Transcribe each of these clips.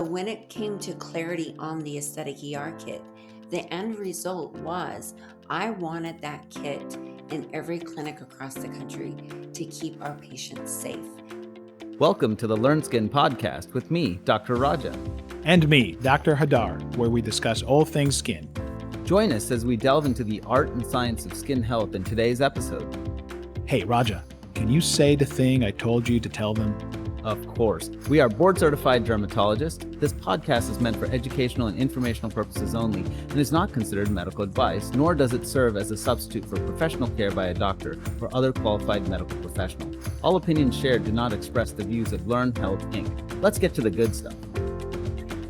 When it came to clarity on the aesthetic ER kit, the end result was I wanted that kit in every clinic across the country to keep our patients safe. Welcome to the Learn Skin podcast with me, Dr. Raja. And me, Dr. Hadar, where we discuss all things skin. Join us as we delve into the art and science of skin health in today's episode. Hey, Raja, can you say the thing I told you to tell them? Of course. We are board-certified dermatologists. This podcast is meant for educational and informational purposes only and is not considered medical advice, nor does it serve as a substitute for professional care by a doctor or other qualified medical professional. All opinions shared do not express the views of Learn Health, Inc. Let's get to the good stuff.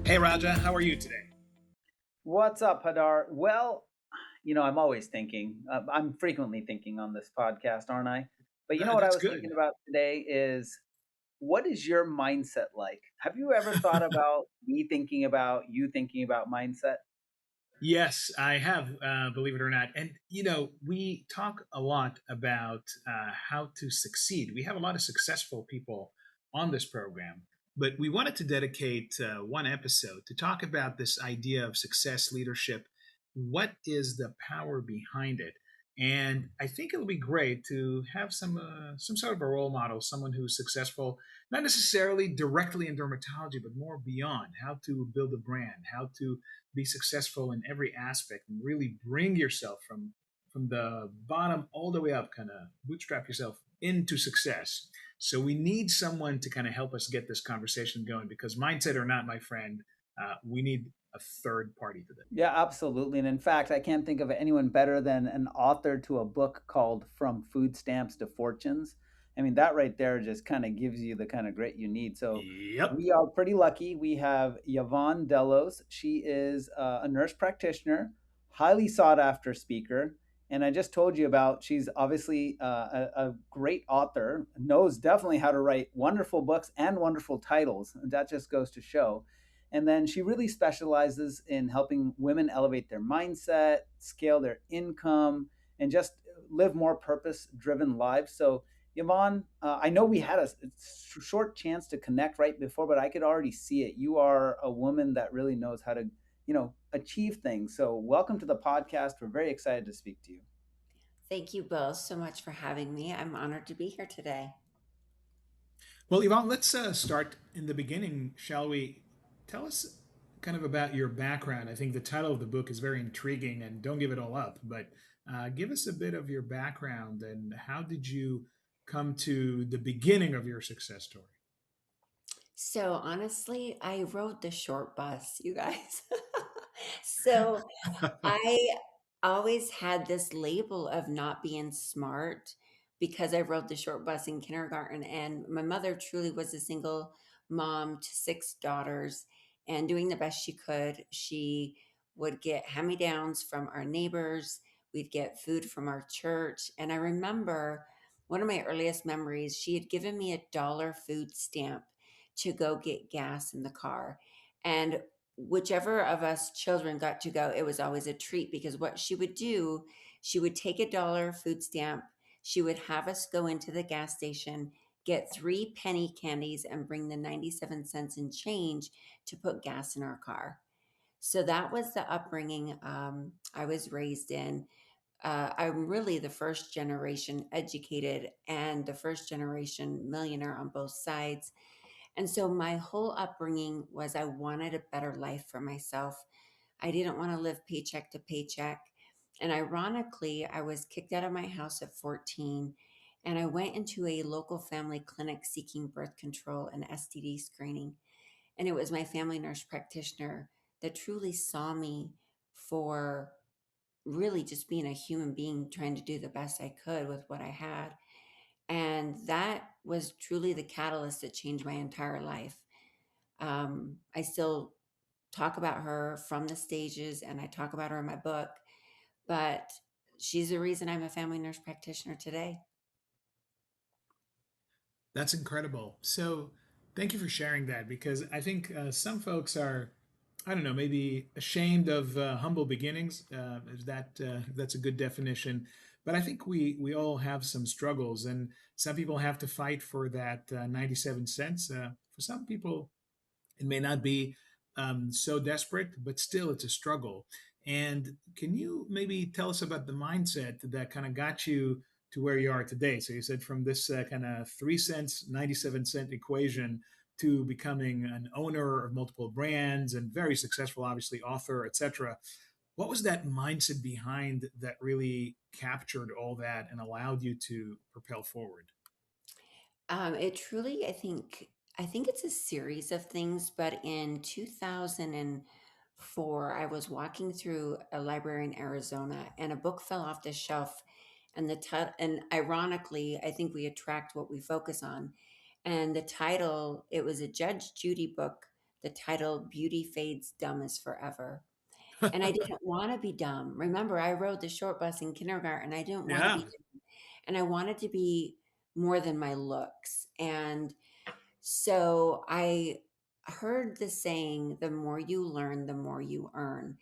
Hey, Raja, how are you today? What's up, Hadar? Well, I'm always thinking. I'm frequently thinking on this podcast, aren't I? But what I was thinking about today is, what is your mindset like? Have you ever thought about me thinking about you thinking about mindset? Yes, I have, believe it or not. And, we talk a lot about how to succeed. We have a lot of successful people on this program, but we wanted to dedicate one episode to talk about this idea of success leadership. What is the power behind it? And I think it'll be great to have some sort of a role model, someone who's successful, not necessarily directly in dermatology, but more beyond how to build a brand, how to be successful in every aspect, and really bring yourself from the bottom all the way up, kind of bootstrap yourself into success. So we need someone to kind of help us get this conversation going, because mindset or not, my friend, we need a third party to this. Yeah, absolutely. And in fact, I can't think of anyone better than an author to a book called From Food Stamps to Fortunes. I mean, that right there just kind of gives you the kind of grit you need. So Yep. We are pretty lucky. We have Yvonne Dellos. She is a nurse practitioner, highly sought after speaker. And I just told you about, she's obviously a great author, knows definitely how to write wonderful books and wonderful titles. That just goes to show. And then she really specializes in helping women elevate their mindset, scale their income, and just live more purpose-driven lives. So, Yvonne, I know we had a short chance to connect right before, but I could already see it. You are a woman that really knows how to, achieve things. So, welcome to the podcast. We're very excited to speak to you. Thank you both so much for having me. I'm honored to be here today. Well, Yvonne, let's start in the beginning, shall we? Tell us kind of about your background. I think the title of the book is very intriguing, and don't give it all up, but give us a bit of your background and how did you come to the beginning of your success story? So honestly, I rode the short bus, you guys. So I always had this label of not being smart because I rode the short bus in kindergarten. And my mother truly was a single mom to six daughters and doing the best she could. She would get hand me downs from our neighbors, we'd get food from our church. And I remember one of my earliest memories, she had given me $1 food stamp to go get gas in the car. And whichever of us children got to go, it was always a treat because what she would do, she would take $1 food stamp. She would have us go into the gas station, get 3 penny candies, and bring the 97 cents in change to put gas in our car. So that was the upbringing I was raised in. I'm really the first generation educated and the first generation millionaire on both sides. And so my whole upbringing was I wanted a better life for myself. I didn't want to live paycheck to paycheck. And ironically, I was kicked out of my house at 14 and I went into a local family clinic seeking birth control and STD screening. And it was my family nurse practitioner that truly saw me for really just being a human being trying to do the best I could with what I had. And that was truly the catalyst that changed my entire life. I still talk about her from the stages and I talk about her in my book, but she's the reason I'm a family nurse practitioner today. That's incredible. So, thank you for sharing that, because I think some folks are, I don't know, maybe ashamed of humble beginnings. If that's a good definition. But I think we all have some struggles, and some people have to fight for that 97 cents. For some people, It may not be so desperate, but still it's a struggle. And can you maybe tell us about the mindset that kind of got you to where you are today? So you said from this kind of 3 cents, 97-cent equation to becoming an owner of multiple brands and very successful, obviously, author, etc. What was that mindset behind that really captured all that and allowed you to propel forward? It truly, I think it's a series of things, but in 2004, I was walking through a library in Arizona and a book fell off the shelf and and ironically, I think we attract what we focus on. And the title, it was a Judge Judy book. The title Beauty Fades, Dumb is Forever. And I didn't want to be dumb. Remember, I rode the short bus in kindergarten. I didn't want to Yeah. be, and I wanted to be more than my looks. And so I heard the saying, the more you learn, the more you earn.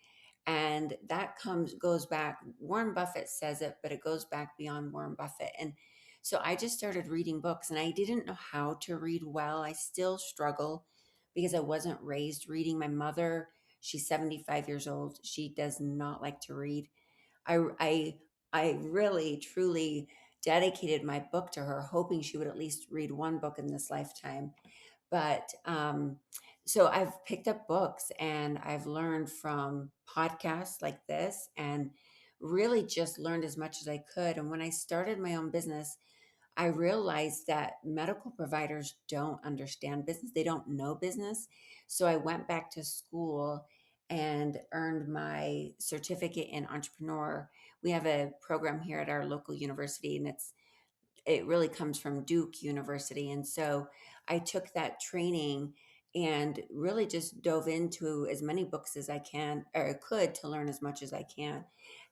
And that goes back, Warren Buffett says it, but it goes back beyond Warren Buffett. And so I just started reading books and I didn't know how to read well. I still struggle because I wasn't raised reading. My mother, she's 75 years old. She does not like to read. I I I really truly dedicated my book to her, hoping she would at least read one book in this lifetime. But so I've picked up books and I've learned from podcasts like this and really just learned as much as I could. And when I started my own business, I realized that medical providers don't understand business. They don't know business. So I went back to school and earned my certificate in entrepreneur. We have a program here at our local university and it really comes from Duke University. And so I took that training and really just dove into as many books as I can or could to learn as much as I can.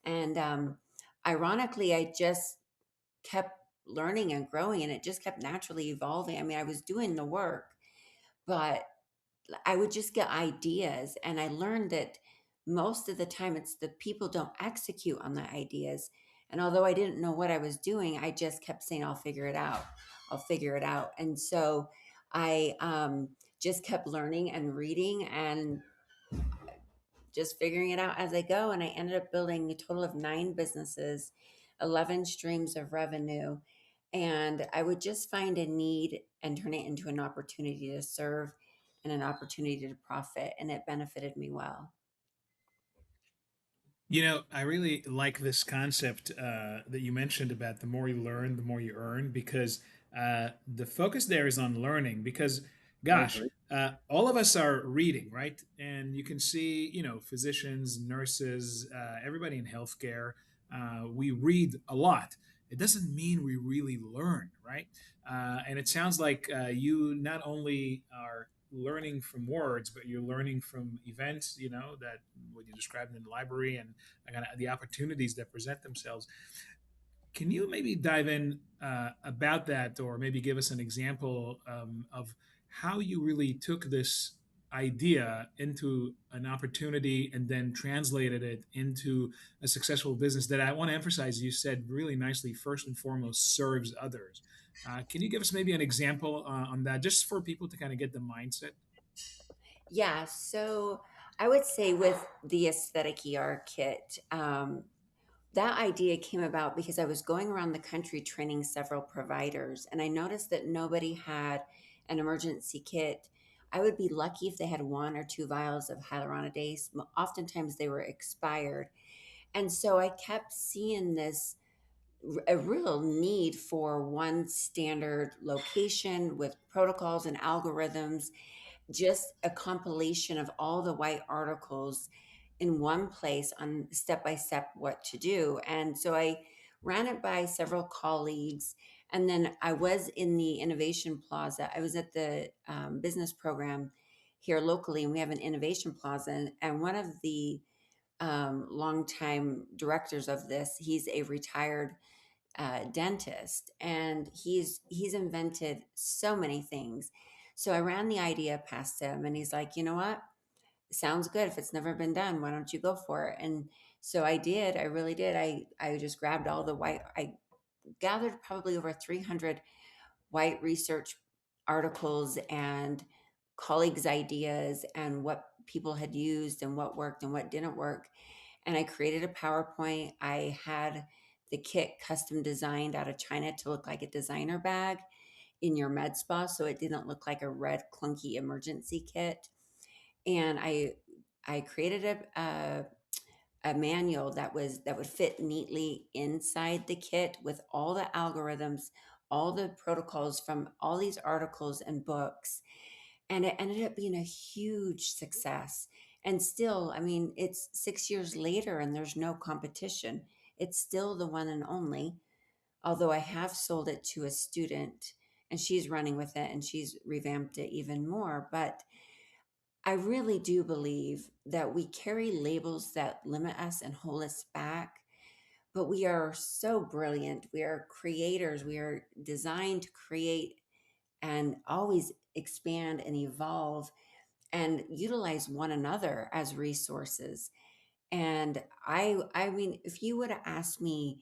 And ironically, I just kept learning and growing and it just kept naturally evolving. I mean, I was doing the work, but I would just get ideas. And I learned that most of the time it's the people don't execute on the ideas. And although I didn't know what I was doing, I just kept saying, I'll figure it out. I'll figure it out. And so I just kept learning and reading and just figuring it out as I go. And I ended up building a total of 9 businesses, 11 streams of revenue. And I would just find a need and turn it into an opportunity to serve and an opportunity to profit. And it benefited me well. You know, I really like this concept that you mentioned about the more you learn, the more you earn, because the focus there is on learning. Because, I gosh, agree. all of us are reading, right? And you can see, you know, physicians, nurses, everybody in healthcare, we read a lot. It doesn't mean we really learn, right? And it sounds like you not only are learning from words, but you're learning from events, you know, that what you described in the library and kind of the opportunities that present themselves. Can you maybe dive in about that, or maybe give us an example of how you really took this idea into an opportunity and then translated it into a successful business that I want to emphasize, you said really nicely, first and foremost, serves others. Can you give us maybe an example on that, just for people to kind of get the mindset? Yeah. So I would say with the aesthetic ER kit, that idea came about because I was going around the country training several providers, and I noticed that nobody had an emergency kit. I would be lucky if they had 1 or 2 vials of hyaluronidase. Oftentimes they were expired. And so I kept seeing a real need for one standard location with protocols and algorithms, just a compilation of all the white articles in one place on step by step what to do. And so I ran it by several colleagues. And then I was in the Innovation Plaza. I was at the business program here locally, and we have an Innovation Plaza. And one of the longtime directors of this, he's a retired dentist, and he's invented so many things. So I ran the idea past him, and he's like, you know what? Sounds good. If it's never been done, why don't you go for it? And so I did. I really did. I just grabbed all the white. I gathered probably over 300 white research articles and colleagues' ideas and what people had used and what worked and what didn't work. And I created a PowerPoint. I had the kit custom designed out of China to look like a designer bag in your med spa, so it didn't look like a red clunky emergency kit. And I created a manual that would fit neatly inside the kit with all the algorithms, all the protocols from all these articles and books, and it ended up being a huge success. And still, I mean, it's 6 years later and there's no competition. It's still the one and only, although I have sold it to a student and she's running with it and she's revamped it even more. But I really do believe that we carry labels that limit us and hold us back, but we are so brilliant. We are creators. We are designed to create and always expand and evolve and utilize one another as resources. And I mean, if you would have asked me,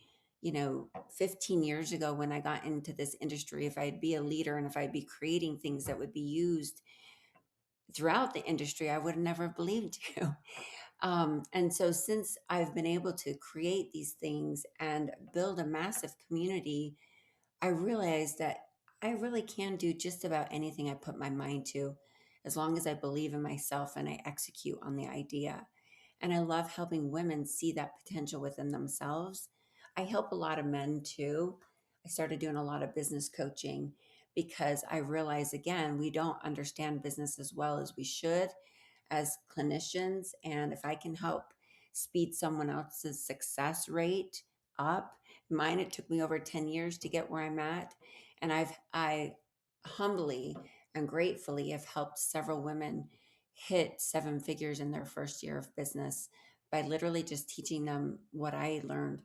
15 years ago when I got into this industry, if I'd be a leader and if I'd be creating things that would be used throughout the industry, I would have never believed you. And so, since I've been able to create these things and build a massive community, I realized that I really can do just about anything I put my mind to, as long as I believe in myself and I execute on the idea. And I love helping women see that potential within themselves. I help a lot of men too. I started doing a lot of business coaching because I realize, again, we don't understand business as well as we should as clinicians. And if I can help speed someone else's success rate up, mine, it took me over 10 years to get where I'm at. And I humbly and gratefully have helped several women hit seven figures in their first year of business by literally just teaching them what I learned.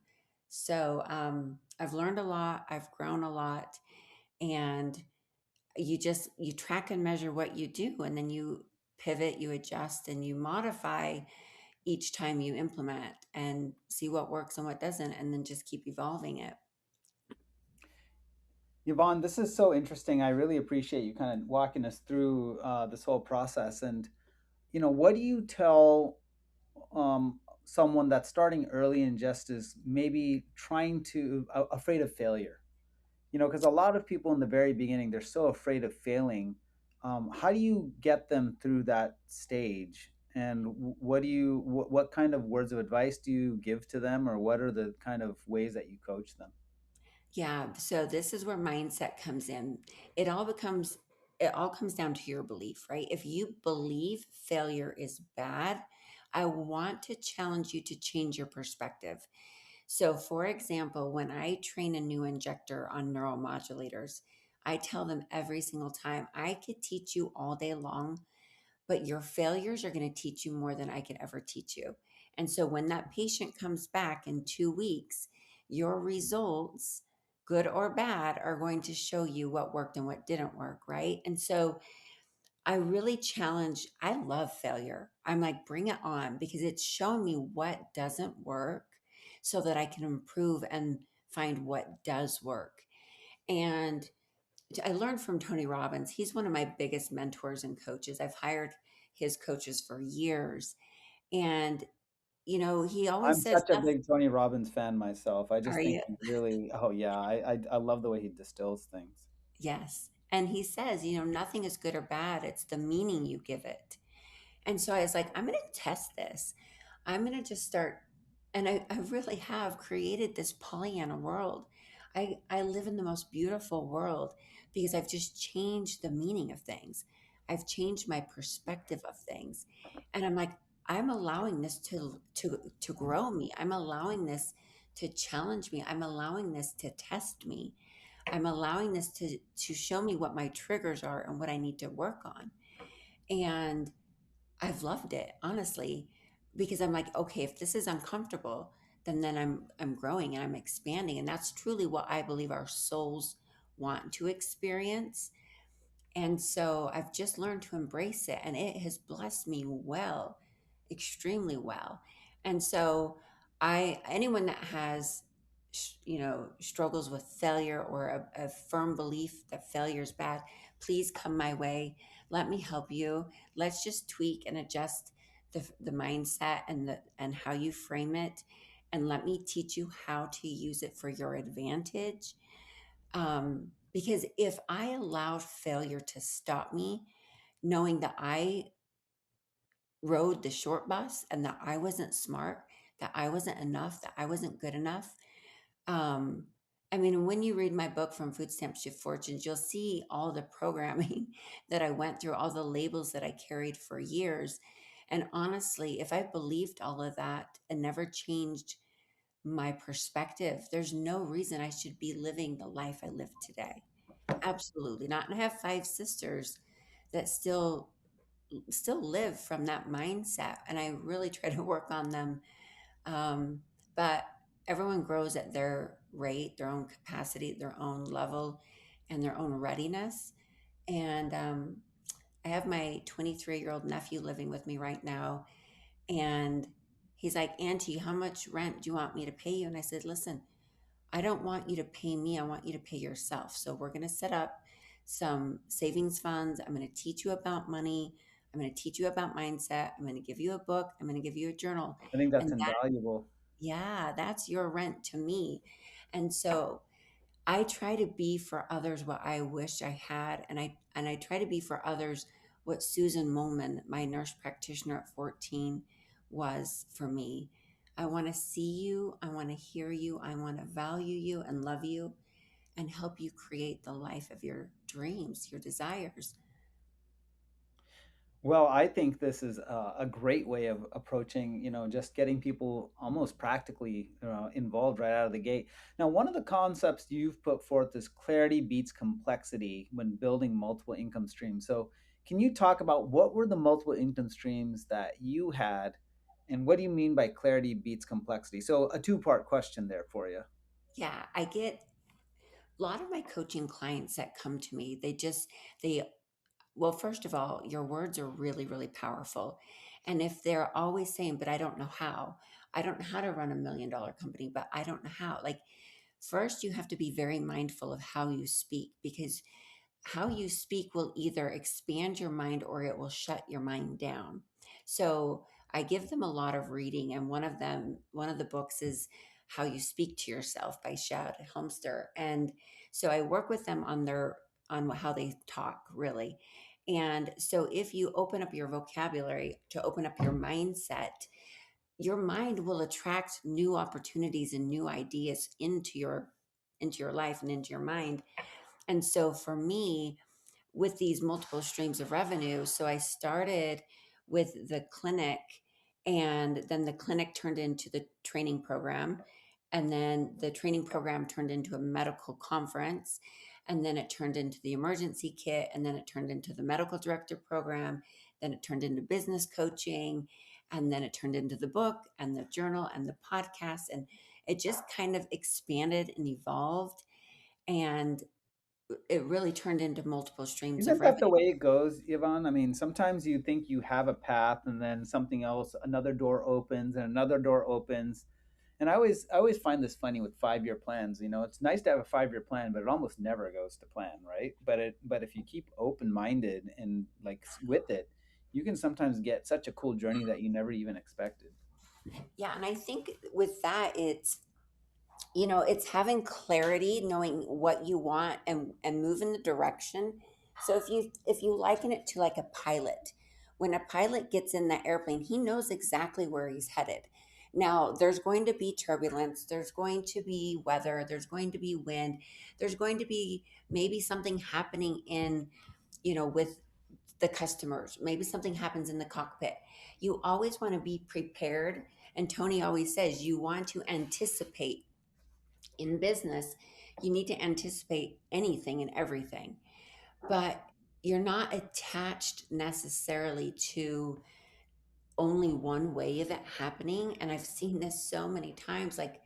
So I've learned a lot, I've grown a lot, and you track and measure what you do, and then you pivot, you adjust, and you modify each time you implement and see what works and what doesn't, and then just keep evolving it. Yvonne, this is so interesting. I really appreciate you kind of walking us through this whole process. And what do you tell someone that's starting early and just is maybe trying to afraid of failure? Because a lot of people in the very beginning, they're so afraid of failing. How do you get them through that stage? And what kind of words of advice do you give to them, or what are the kind of ways that you coach them? Yeah, so this is where mindset comes in. It all comes down to your belief, right? If you believe failure is bad, I want to challenge you to change your perspective. So, for example, when I train a new injector on neuromodulators, I tell them every single time, I could teach you all day long, but your failures are going to teach you more than I could ever teach you. And so, when that patient comes back in 2 weeks, your results, good or bad, are going to show you what worked and what didn't work, right? And so, I really challenge, I love failure. I'm like, bring it on because it's shown me what doesn't work so that I can improve and find what does work. And I learned from Tony Robbins. He's one of my biggest mentors and coaches. I've hired his coaches for years. And, he always I'm says, such a big Tony Robbins fan myself. I are just think you? he really, oh yeah, I love the way he distills things. Yes. And he says, nothing is good or bad. It's the meaning you give it. And so I was like, I'm going to test this. I'm going to just start. And I really have created this Pollyanna world. I live in the most beautiful world because I've just changed the meaning of things. I've changed my perspective of things. And I'm like, I'm allowing this to grow me. I'm allowing this to challenge me. I'm allowing this to test me. I'm allowing this to show me what my triggers are and what I need to work on. And I've loved it, honestly, because I'm like, okay, if this is uncomfortable, then I'm growing and I'm expanding. And that's truly what I believe our souls want to experience. And so I've just learned to embrace it and it has blessed me well, extremely well. And so anyone that has, struggles with failure or a firm belief that failure is bad, please come my way. let me help you. Let's just tweak and adjust the mindset and how you frame it, and let me teach you how to use it for your advantage. Because if I allowed failure to stop me, knowing that I rode the short bus and that I wasn't smart, that I wasn't enough, that I wasn't good enough. Um, I mean, when you read my book, From Food Stamps to Fortunes, you'll see all the programming that I went through, all the labels that I carried for years. And honestly, if I believed all of that and never changed my perspective, there's no reason I should be living the life I live today. Absolutely not. And I have five sisters that still live from that mindset, and I really try to work on them. But everyone grows at their rate, their own capacity, their own level, and their own readiness. And I have my 23-year-old nephew living with me right now, and he's like, Auntie, how much rent do you want me to pay you? And I said, listen, I don't want you to pay me. I want you to pay yourself. So we're going to set up some savings funds. I'm going to teach you about money. I'm going to teach you about mindset. I'm going to give you a book. I'm going to give you a journal. I think that's And that, invaluable. yeah, that's your rent to me. And so I try to be for others what I wish I had. And I try to be for others what Susan Molman, my nurse practitioner at 14, was for me. I want to see you. I want to hear you. I want to value you and love you and help you create the life of your dreams, your desires. Well, I think this is a great way of approaching, just getting people almost practically involved right out of the gate. Now, one of the concepts you've put forth is clarity beats complexity when building multiple income streams. So, can you talk about what were the multiple income streams that you had, and what do you mean by clarity beats complexity? So, a two-part question there for you. Yeah, I get a lot of my coaching clients that come to me, they well, first of all, your words are really, really powerful. And if they're always saying, but I don't know how, I don't know how to run $1 million company, but I don't know how. Like, first, you have to be very mindful of how you speak, because how you speak will either expand your mind or it will shut your mind down. So I give them a lot of reading, and one of the books is How You Speak to Yourself by Shad Helmster. And so I work with them on how they talk, really. And so if you open up your vocabulary to open up your mind will attract new opportunities and new ideas into your life and into your mind. And so for me, with these multiple streams of revenue, so I started with the clinic, and then the clinic turned into the training program. And then the training program turned into a medical conference. And then it turned into the emergency kit. And then it turned into the medical director program. Then it turned into business coaching. And then it turned into the book and the journal and the podcast. And it just kind of expanded and evolved. And it really turned into multiple streams of Isn't that the revenue. way it goes, Yvonne? I mean, sometimes you think you have a path and then something else, another door opens and another door opens. And I always find this funny with 5-year plans. It's nice to have a 5-year plan, but it almost never goes to plan, right? But if you keep open minded and like with it, you can sometimes get such a cool journey that you never even expected. Yeah, and I think with that, it's having clarity, knowing what you want, and move in the direction. So if you liken it to like a pilot, when a pilot gets in the airplane, he knows exactly where he's headed. Now, there's going to be turbulence, there's going to be weather, there's going to be wind, there's going to be maybe something happening with the customers. Maybe something happens in the cockpit. You always want to be prepared. And Tony always says you want to anticipate. In business, you need to anticipate anything and everything, but you're not attached necessarily to only one way of it happening. And I've seen this so many times, like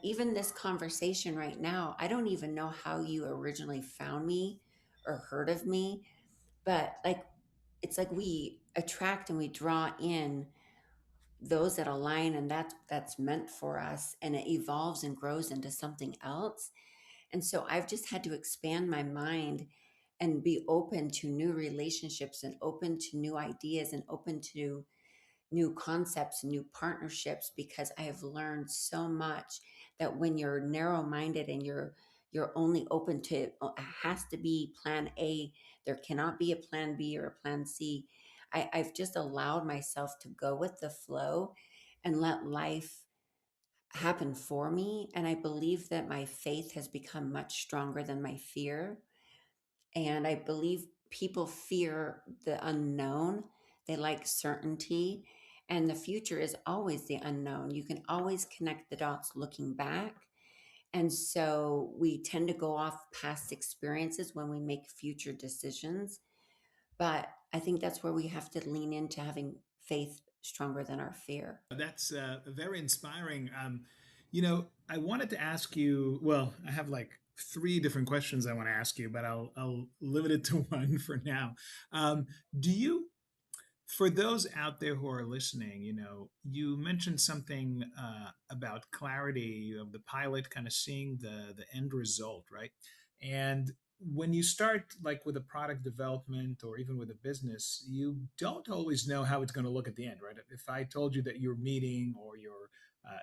even this conversation right now, I don't even know how you originally found me or heard of me, but like it's like we attract and we draw in those that align, and that's meant for us, and it evolves and grows into something else. And so I've just had to expand my mind and be open to new relationships and open to new ideas and open to new concepts and new partnerships, because I have learned so much that when you're narrow minded and you're only open to it has to be plan A, there cannot be a plan B or a plan C. I've just allowed myself to go with the flow and let life happen for me. And I believe that my faith has become much stronger than my fear. And I believe people fear the unknown. They like certainty. And the future is always the unknown. You can always connect the dots looking back. And so we tend to go off past experiences when we make future decisions. But I think that's where we have to lean into having faith stronger than our fear. That's very inspiring. I wanted to ask you. Well, I have like three different questions I want to ask you, but I'll limit it to one for now. Do you For those out there who are listening, you mentioned something about clarity of the pilot, kind of seeing the end result, right? And when you start like with a product development or even with a business, you don't always know how it's going to look at the end, right? If I told you that your meeting or your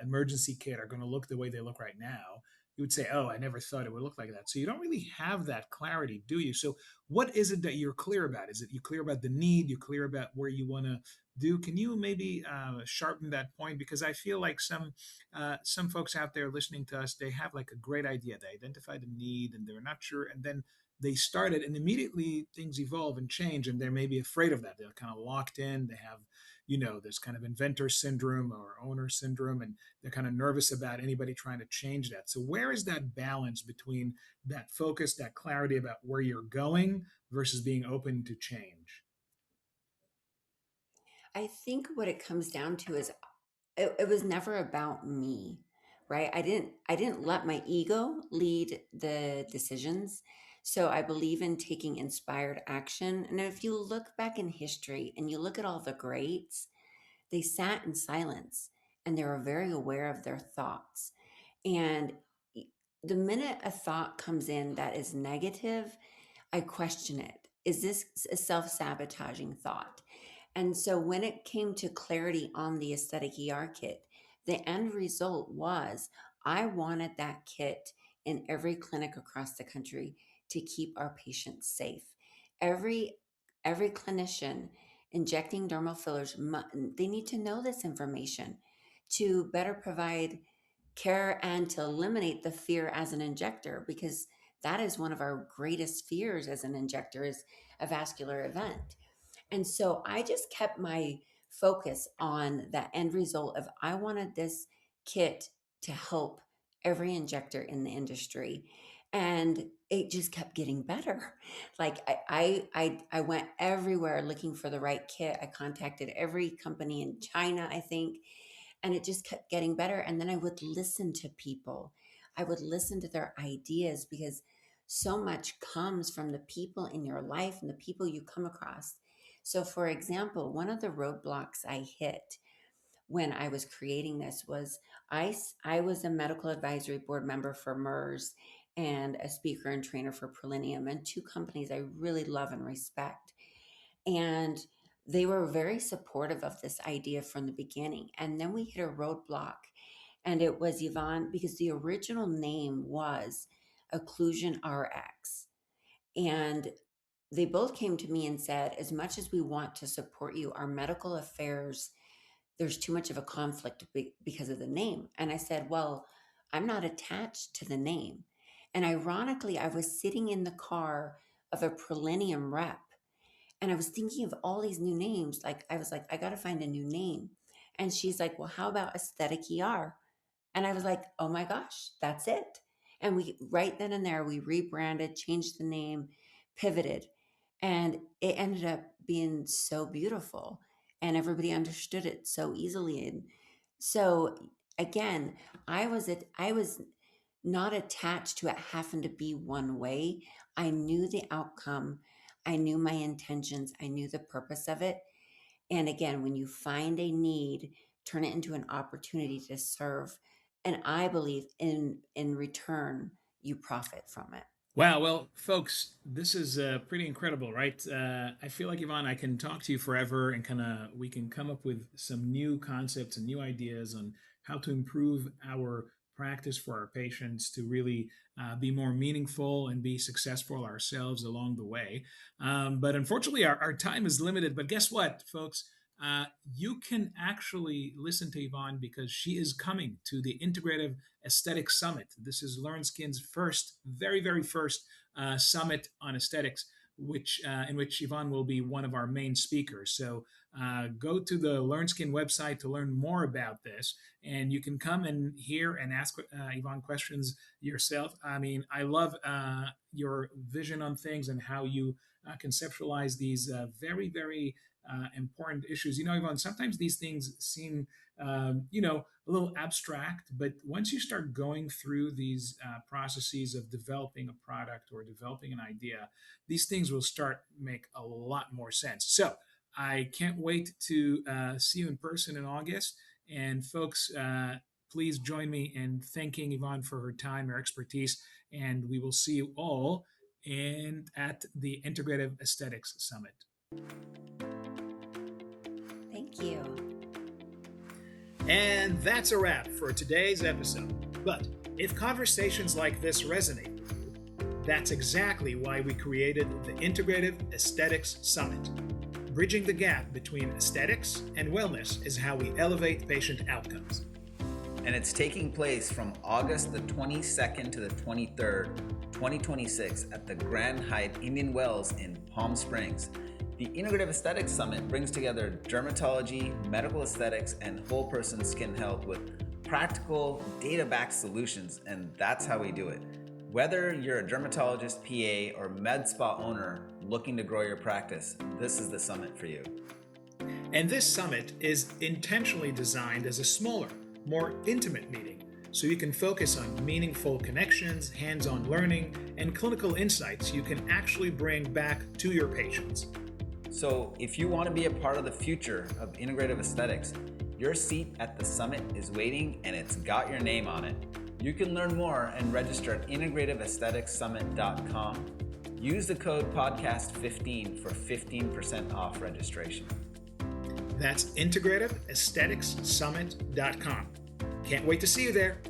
emergency kit are going to look the way they look right now, you would say, "Oh, I never thought it would look like that." So you don't really have that clarity, do you? So what is it that you're clear about? Is it you clear about the need? You clear about where you want to do? Can you maybe sharpen that point? Because I feel like some folks out there listening to us, they have like a great idea. They identify the need and they're not sure, and then they start it, and immediately things evolve and change, and they're maybe afraid of that. They're kind of locked in. They have, this kind of inventor syndrome or owner syndrome, and they're kind of nervous about anybody trying to change that. So where is that balance between that focus, that clarity about where you're going versus being open to change? I think what it comes down to is it was never about me, right? I didn't let my ego lead the decisions. So I believe in taking inspired action. And if you look back in history and you look at all the greats, they sat in silence and they were very aware of their thoughts. And the minute a thought comes in that is negative, I question it. Is this a self sabotaging thought? And so when it came to clarity on the aesthetic ER kit, the end result was I wanted that kit in every clinic across the country to keep our patients safe. Every every clinician injecting dermal fillers, they need to know this information to better provide care and to eliminate the fear as an injector, because that is one of our greatest fears as an injector is a vascular event. And so I just kept my focus on that end result of I wanted this kit to help every injector in the industry. And it just kept getting better. Like I went everywhere looking for the right kit. I contacted every company in China, I think, and it just kept getting better. And then I would listen to people. I would listen to their ideas, because so much comes from the people in your life and the people you come across. So, for example, one of the roadblocks I hit when I was creating this was I was a medical advisory board member for MERS and a speaker and trainer for Prolinium, and two companies I really love and respect. And they were very supportive of this idea from the beginning. And then we hit a roadblock, and it was Yvonne, because the original name was Occlusion RX. And they both came to me and said, as much as we want to support you, our medical affairs, there's too much of a conflict because of the name. And I said, well, I'm not attached to the name. And ironically, I was sitting in the car of a Prolinium rep, and I was thinking of all these new names. Like, I was like, I got to find a new name. And she's like, well, how about aesthetic ER? And I was like, oh my gosh, that's it. And we, right then and there, we rebranded, changed the name, pivoted. And it ended up being so beautiful. And everybody understood it so easily. And so again, I was not attached to it having to be one way. I knew the outcome. I knew my intentions. I knew the purpose of it. And again, when you find a need, turn it into an opportunity to serve. And I believe in return, you profit from it. Wow. Well, folks, this is pretty incredible, right? I feel like, Yvonne, I can talk to you forever and we can come up with some new concepts and new ideas on how to improve our practice for our patients to really be more meaningful and be successful ourselves along the way. But unfortunately, our time is limited. But guess what, folks? Uh, you can actually listen to Yvonne because she is coming to the Integrative Aesthetic Summit. This is LearnSkin's very first summit on aesthetics, which in which Yvonne will be one of our main speakers. So go to the LearnSkin website to learn more about this, and you can come and hear and ask Yvonne questions yourself. I mean, I love your vision on things and how you conceptualize these very important issues. You know, Yvonne, sometimes these things seem a little abstract, but once you start going through these processes of developing a product or developing an idea, these things will start make a lot more sense. So I can't wait to see you in person in August. And folks, please join me in thanking Yvonne for her time, her expertise, and we will see you all at the Integrative Aesthetics Summit. Thank you. And that's a wrap for today's episode. But if conversations like this resonate with you, that's exactly why we created the Integrative Aesthetics Summit. Bridging the gap between aesthetics and wellness is how we elevate patient outcomes. And it's taking place from August the 22nd to the 23rd, 2026 at the Grand Hyatt Indian Wells in Palm Springs. The Integrative Aesthetics Summit brings together dermatology, medical aesthetics, and whole person skin health with practical, data-backed solutions, and that's how we do it. Whether you're a dermatologist, PA, or med spa owner looking to grow your practice, this is the summit for you. And this summit is intentionally designed as a smaller, more intimate meeting, so you can focus on meaningful connections, hands-on learning, and clinical insights you can actually bring back to your patients. So if you want to be a part of the future of integrative aesthetics, your seat at the summit is waiting and it's got your name on it. You can learn more and register at integrativeaestheticssummit.com. Use the code podcast15 for 15% off registration. That's integrativeaestheticssummit.com. Can't wait to see you there.